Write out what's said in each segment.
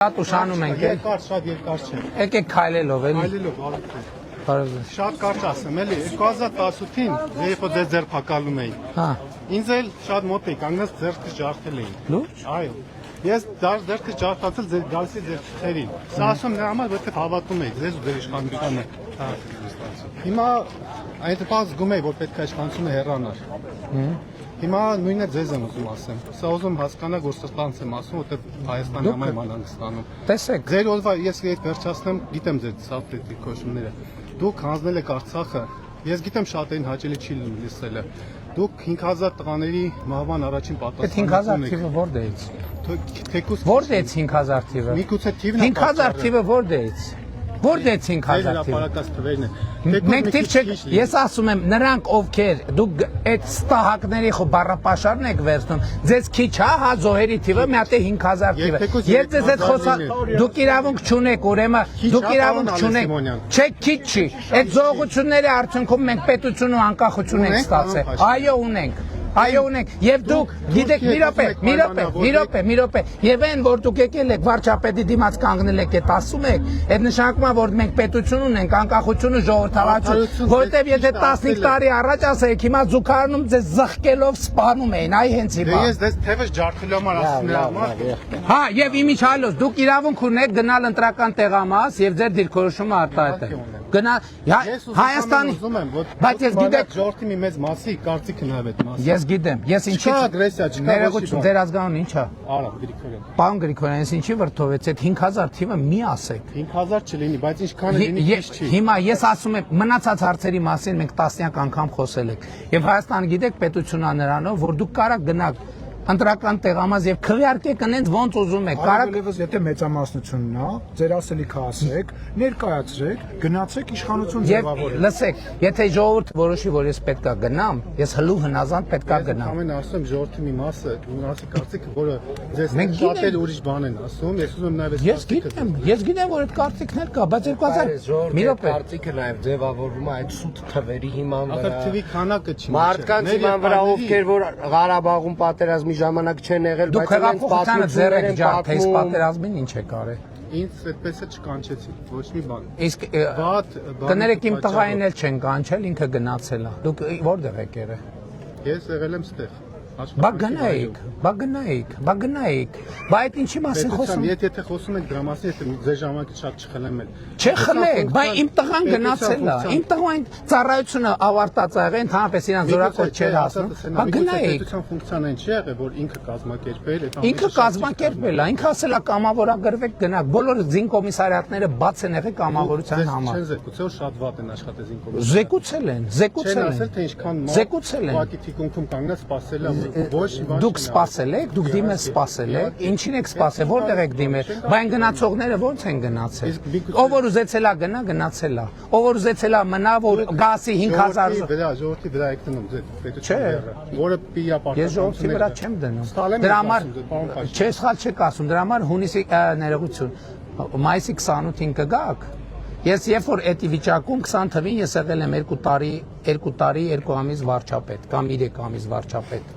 Շատ ուշանում ենք, շատ երկար չէ։ եկեք քայլելով էլի։ Քայլելով, շատ կարճ ասեմ, էլի 2018-ին երբ ձեր ձերբակալում էին։ Հա։ Ինձ էլ շատ մոտ էի, կանգնած ձեռքս ջարդել էին։ Լուրջ։ Այո։ Ես ձեռքս ջարդացել ձեր գալսի ձեր ցուցերին։ Սա ասում նրա համար, որտեղ հավատում եք ձեզ ու ձեր իշխանությանը։ Հիմա այդ բան զգում եի, որ պետք է իշխանությունը հեռանար։ Հիմա նույնը ձեզ եմ ուզում ասեմ։ Սա ուզում հասկանալ, որ սրտանց եմ ասում, որտեղ Հայաստանի համար եմ անհանգստանում։ Տեսեք։ Ձեր օրվա ես այդ վերջացնեմ, գիտեմ ձեր սավտետի քոշումները։ Դուք հանձնել եք Արցախը։ Ես գիտեմ շատերին հաճելի չի լսելը։ Դուք 5000 տղաների մահվան առաջին պատասխանատուն եք։ Այդ 5000 թիվը որտեղից։ Թեկուզ Որտեղից 5000 թիվը։ Միգուցե թիվն է։ 5000 թիվը որտեղից։ Որտեղից 5000 թիվը։ Հրապարակած թվերն է։ Մենք թիվ չեք, ես ասում եմ, նրանք ովքեր դուք այդ ստահակների բառապաշարն եք վերցնում, ձեզ քիչ հա զոհերի թիվը մի հատ է 5000 թիվը։ Երբ ձեզ այդ խոսա, դուք իրավունք չունեք, ուրեմն դուք իրավունք չունեք։ Չէ, քիչ չի։ Այդ զոհությունների արդյունքում մենք պետություն ու անկախություն ենք ստացել։ Այո, ունենք։ Այո ունենք եւ դուք գիտեք մի րոպե եւ այն որ դուք եկել եք վարչապետի դիմաց կանգնել եք այդ ասում եք այդ նշանակում է որ մենք պետություն ունենք անկախություն ու ժողովրդավարություն որովհետեւ եթե 15 տարի առաջ ասեիք հիմա զուգարանում ձեզ զղկելով սպանում էին այ հենց հիմա ես դες թեւս ջարդելու համար ասում եմ հա եւ իմիջիալոց դուք իրավունք ունեք գնալ ընտրական տեղամաս եւ ձեր դիրքորոշումը արտահայտել գնա Հայաստանի բայց ես գիտեք ժողովրդի մի մեծ մասի կարծիքն է այդ մասը ես գիտեմ ես ինչի ագրեսիա չկա ներողություն ձեր ազգանուն ինչա Արա Գրիգորյան Պարոն Գրիգորյան ես ինչի վրդովեց այդ 5000 թիվը մի ասեք 5000 չլինի բայց ինչքան լինի քիչ չի հիմա ես ասում եմ մնացած հարցերի մասին մենք տասնյակ անգամ խոսել ենք եւ Հայաստանը գիտեք պետությունա նրանով որ դուք կարա գնաք ընտրական տեղամաս եւ քվեարկեք այնց ոնց ուզում եք կարակ եթե մեծամասնությունն է ձեր ասելիքը ասեք ներկայացրեք գնացեք իշխանություն ձևավորեք լսեք եթե ժողովուրդ որոշի որ ես պետքա գնամ ես հլու հնազանդ պետքա գնամ ամեն ասում ժողովրդի մի մասը ունասի կարծիքը որը ձեզ շատ էլ ուրիշ բան են ասում ես ուզում նաեւ ես գիտեմ որ այդ կարծիքներ կա բայց 2000 մի րոպե կարծիքը նաեւ ձևավորվում է այդ սուտ թվերի հիման վրա ախր թվի քանակը չի մարդկանց հիման վրա ովքեր որ Ղարաբաղում պատերազմի ժամանակ չեն եղել բայց իրենց պատմությունները եք ջարդել պատերազմին ինչ է կարել ինձ այդպես է չկանչեցի ոչ մի բան իսկ կներեք իմ տղային էլ չեն կանչել ինքը գնացել է դուք որտեղ եք եղել ես եղել եմ ստեղ Բա գնայիք բա այդ ինչի մասին խոսում եթե խոսում եք դրա մասին եթե ձեր ժամանակը շատ չխլեմ էլ Չէ խլեք բա իմ տղան գնացել է իմ տղային ծառայությունը ավարտած ա եղել ընդհանրապես իրան զորակոչ չէր հասնում բա գնայիք պետության ֆունկցիան այն չի եղել որ ինքը կազմակերպել ինքը կազմակերպել է ինքը ասել է կամավորագրվեք գնաք բոլոր զինկոմիսարիատները բաց են եղել կամավորության համար զեկուցել շատ վատ են աշխատել զինկոմիսարիատները զեկուցել են ասել թե ինչքան զեկուցել են ուղղակի թիկունքում կանգնած սպասել է Դուք սպասել եք, դուք դիմել սպասել եք, ինչին եք սպասել, որտեղ եք դիմել, բայց գնացողները ո՞նց են գնացել։ Ով որ ուզեցել է գնա, գնացել է։ Ով որ ուզեցել է մնա, որ գասի 5000 ժողովրդի վրա եք դնում ձեր պետությունը, որը պիա պարտադիր։ Ես ժողովրդի վրա չեմ դնում։ Դրա համար չէ, սխալ չեք ասում, դրա համար հունիսի ներողություն, մայիսի 28-ին կգաք։ Ես երբ որ այդ վիճակում 20 թվին ես եղել եմ 2 տարի 2 ամիս վարչապետ կամ 3 ամիս վարչապետ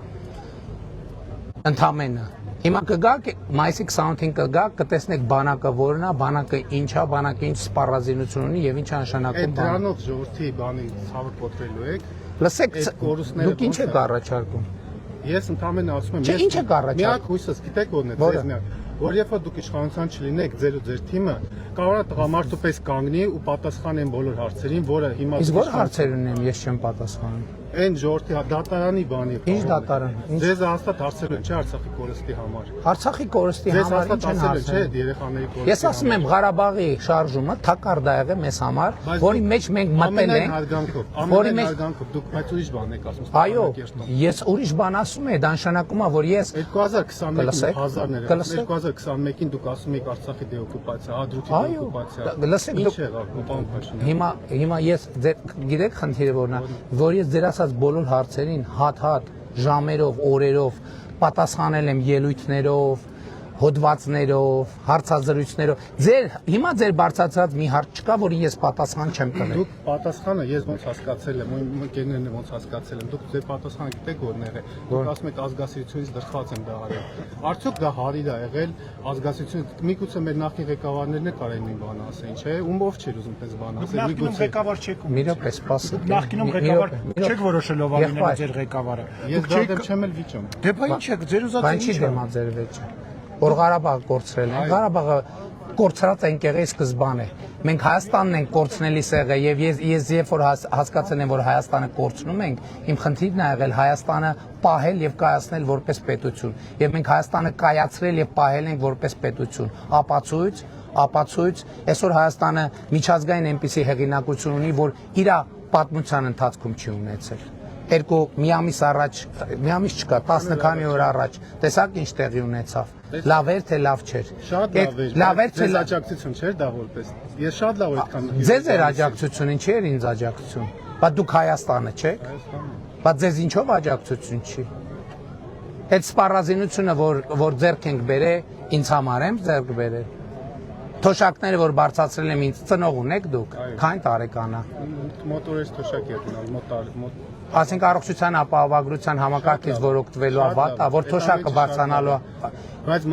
Ընդամենը Հիմա կգաք մայիսի 28-ին կգաք կտեսնեք բանակը որն է բանակը ինչա բանակը ինչ սպառազինություն ունի եւ ինչ նշանակում բանը Դրանով ժողովրդի բանի ցավը կոտրելու եք Լսեք դուք ինչ եք առաջարկում Ես ընդամենը ասում եմ Չէ ինչ եք առաջարկում Միակ հույսս գիտեք որն է ձեզ միակ որ երբ դուք իշխանության չլինեք ձեր ու ձեր թիմը կարող է տղամարդու պես կանգնի ու պատասխանեն բոլոր հարցերին որը հիմա Իսկ որ հարցեր ունեմ ես չեմ պատասխանում Այն ժողովրդի դատարանի բանի Ինչ դատարան Ձեզ հաստատ հարցերն չէ Արցախի կորստի համար Արցախի կորստի համար ինչ են հարցերը երեխաների կորստի Ես ասում եմ Ղարաբաղի շարժումը թակարդ է եղել մեզ համար որի մեջ մենք մտել ենք որի մեջ դուք բայց ուրիշ բան եք ասում Այո ես ուրիշ բան ասում եմ դա նշանակում է որ ես 2021-ին 2021-ին դուք ասում եք Արցախի դեօկուպացիա հադրութի դեօկուպացիա Լսեք Ինչ եղավ պարոն Փաշինյան Հիմա ես գիտեք խնդիրը որն է որ ես ձեր բոլոր հարցերին հատ ժամերով օրերով պատասխանել եմ ելույթներով հոդվածներով, հարցազրույցներով։ Հիմա ձեր բարձրացած մի հարց չկա, որին ես պատասխան չեմ տվել։ Դուք պատասխանը ես ոնց հասկացել եմ, իմ ընկերներն ոնց հասկացել եմ, դուք ձեր պատասխանը գիտեք որն է։ Դուք ասում եք ազգասիրությունից դրդված եմ դա արել։ Արդյոք դա հարիր է եղել ազգասիրություն, միգուցե մեր նախկին ղեկավարներն էլ կարեն մի բան ասեն, չէ՞։ Ումով չէր ուզում այդպես բան ասել։ Նախկինում ղեկավար չեք։ Մի րոպե, սպասի։ Նախկինում ղեկավար չեք որոշելով անինել ձեր ղեկավարը։ Ես դա դեմ չեմ էլ վիճում։ Դե բա ինչ եք, ձեր ուզած Բան չի դեմա ձեր վեճը։ Որ Ղարաբաղը կորցրել են։ Ղարաբաղը կորցրած են եղել սկզբանե։ Մենք Հայաստանն ենք կորցնելի սեղը եւ ես երբ որ հասկացել եմ որ Հայաստանը կորցնում ենք, իմ խնդիրն է եղել Հայաստանը պահել եւ կայացնել որպես պետություն։ Եվ մենք Հայաստանը կայացրել եւ պահել ենք որպես պետություն։ Ապացույց, այսօր Հայաստանը միջազգային այնպիսի հեղինակություն ունի, որ իր պատմության ընթացքում չի ունեցել։ Մի ամիս առաջ, մի ամիս չկա, 10 քանի օր առաջ, տեսակ ինչ տեղի ունեցավ։ Լավ էր թե լավ չէր։ Շատ լավ էր։ Ձեզ աջակցություն չէր դա որպես։ Ես շատ լավ այդքան։ Ձեզ էր աջակցությունը, ինչի էր ինձ աջակցություն։ Բայց դուք Հայաստանը չեք։ Բայց ձեզ ինչով աջակցություն չի։ Այդ սպառազինությունը, որ ձեռք ենք բերել, ինձ համար եմ ձեռք բերել։ Թոշակները, որ բարձրացրել եմ ինձ, ծնող ունեք դուք։ Քանի տարեկան է։ Մոտորես թոշակ եք ունալ, մոտ Ասենք առողջության ապահովագրության համակարգից որ օգտվելու է վատ, որ թոշակը բարձրանալու է։ Բայց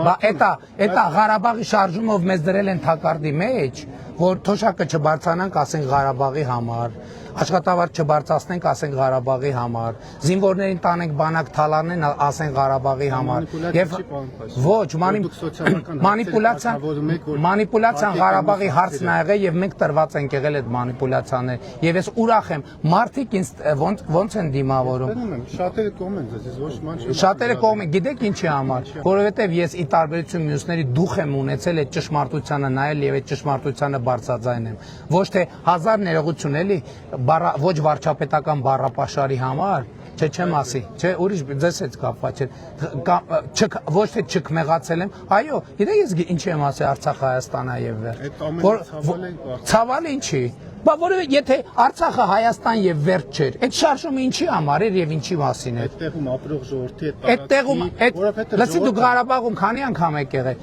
էտա Ղարաբաղի շարժումով մեզ դրել են թակարդի մեջ, որ թոշակը չբարձրանանք, ասենք Ղարաբաղի համար, աշխատավարձ չբարձրացնենք, ասենք Ղարաբաղի համար, զինվորներին տանենք բանակ թալանեն, ասենք Ղարաբաղի համար։ Եվ ոչ, մանիպուլյացիան Ղարաբաղի հարցն ա եղել եւ մենք տրված ենք եղել այդ մանիպուլյացիաները։ Եվ ես ուրախ եմ, մարդիկ ինձ ոնց են դիմավորում։ Շատերը կողմ են ձեզ, ոչ ման չի։ Շատերը կողմ են, գիտեք ինչի համար, որովհետեւ ես ի տարբերություն մյուսների դուխ եմ ունեցել այդ ճշմարտությանը նայել եւ այդ ճշմարտությանը բարձրաձայն եմ։ Ոչ թե հազար ներողություն էլի, ոչ վարչապետական բառապաշարի համար, չեմ ասի, չէ, ուրիշ ձեզ հետ կապված չէ, ոչ թե չքմեղացել եմ, այո, գիտեք ես ինչի եմ ասի Արցախ Հայաստան եւ վերջ։ Ցավալ ինչի։ Բա որովհետեւ եթե Արցախը Հայաստան եւ վերջ չէր, այդ շարժումը ինչի համար էր եւ ինչի մասին էր։ Այդտեղում ապրող ժողովրդի լսի դուք Ղարաբաղում քանի անգամ եք եղել։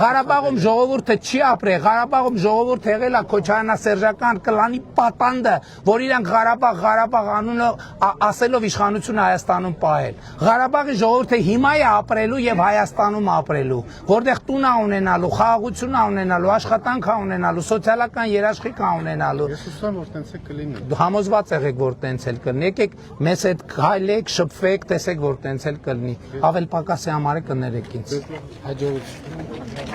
Ղարաբաղում ժողովուրդը չի ապրել, Ղարաբաղում ժողովուրդը եղել է քոչարյանասերժական կլանի պատանդը, որ իրանք Ղարաբաղ անունը ասելով իշխանությունը Հայաստանում պահել։ Ղարաբաղի ժողովուրդը հիմա է ապրելու եւ Հայաստանում ապրելու, որտեղ տուն է ունենալու, խաղաղություն է ունենալու, աշխատանք է ունենալու, սոցիալական երաշխիք է ունենալու։ Ես հուսամ որ տենց է կլինի։ Դու համոզված եղեք որ տենց էլ կլինի։ Եկեք մեզ հետ քայլեք, շփվեք, տեսեք որ տենց էլ կլինի։ Ավել պակասի համար կներեք ինձ։ Հաջողություն։